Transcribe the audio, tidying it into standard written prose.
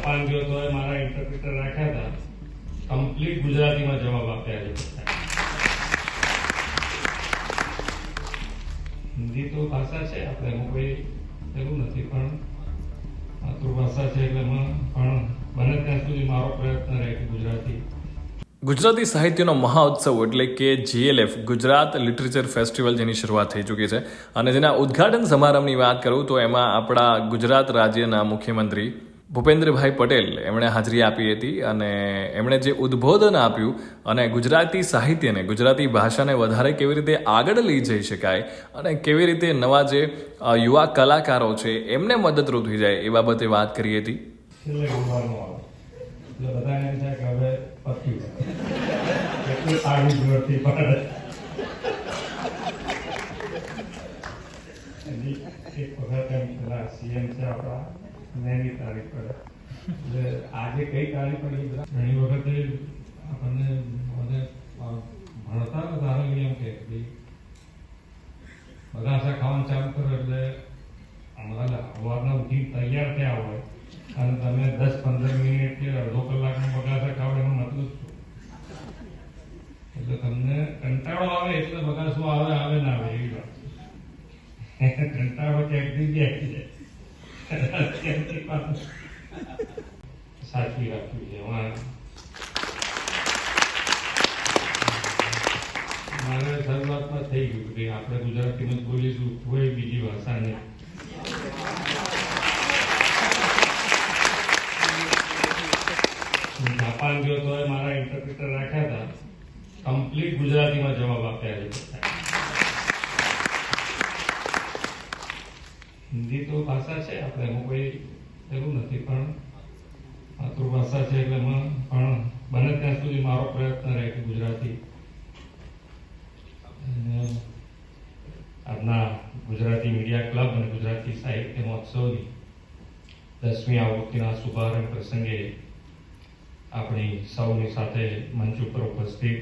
Japan ગયો તો મારા ઇન્ટરપ્રિટર રાખ્યા હતા, કમ્પ્લીટ ગુજરાતીમાં જવાબ આપ્યા છે. હિન્દી તો ભાષા છે આપણે, એમાં કોઈ એવું નથી, પણ માતૃભાષા છે એટલે પણ બને ત્યાં સુધી મારો પ્રયત્ન રહે કે ગુજરાતી સાહિત્યનો મહાઉત્સવ એટલે કે GLF ગુજરાત લિટરેચર ફેસ્ટિવલ જેની શરૂઆત થઈ ચૂકી છે અને જેના ઉદ્ઘાટન સમારંભની વાત કરું તો એમાં આપણા ગુજરાત રાજ્યના મુખ્યમંત્રી ભૂપેન્દ્રભાઈ પટેલ એમણે હાજરી આપી હતી અને એમણે જે ઉદ્બોધન આપ્યું અને ગુજરાતી સાહિત્યને, ગુજરાતી ભાષાને વધારે કેવી રીતે આગળ લઈ જઈ શકાય અને કેવી રીતે નવા જે યુવા કલાકારો છે એમને મદદરૂપ થઈ જાય એ બાબતે વાત કરી હતી. બધાને એમ થાય કે હવે પત્યું એટલું આગળ જોરથી પડે. એક વખત એમ પેલા CM છે આપણા મેની તારીખ પડે એટલે આજે કઈ તારીખ પડી, ઘણી વખતે આપણને ભણતા ધારણ એમ કે બગાસા ખાવાનું ચાલુ કરો એટલે અમારા સવારના ઉઠી તૈયાર થયા હોય અને તમે 10-15 મિનિટ કે અડધો કલાકનો બગાસા ખાવ એનો મતલબ શું? એટલે તમને કંટાળો આવે એટલે બગાસું આવે ના આવે એવી વાત. કંટાળો ક્યાંકથી બી આવી જાય, સાચવી રાખ્યું છે. મારે શરૂઆતમાં થઈ ગયું કે આપણે ગુજરાતીમાં જ બોલીશું, કોઈ બીજી ભાષા નહીં. જાપાન ગયો તો મારા ઇન્ટરપ્રિટર રાખ્યા હતા, કમ્પ્લીટ ગુજરાતીમાં જવાબ આપ્યા છે. હિન્દી તો ભાષા છે આપણે, એમાં કોઈ એવું નથી, પણ માતૃભાષા છે એટલે પણ બને ત્યાં સુધી મારો પ્રયત્ન રહે કે ગુજરાતી. આજના ગુજરાતી મીડિયા ક્લબ અને ગુજરાતી સાહિત્ય મહોત્સવની 10મી આવૃત્તિના શુભારંભ પ્રસંગે આપણી સૌની સાથે મંચ ઉપર ઉપસ્થિત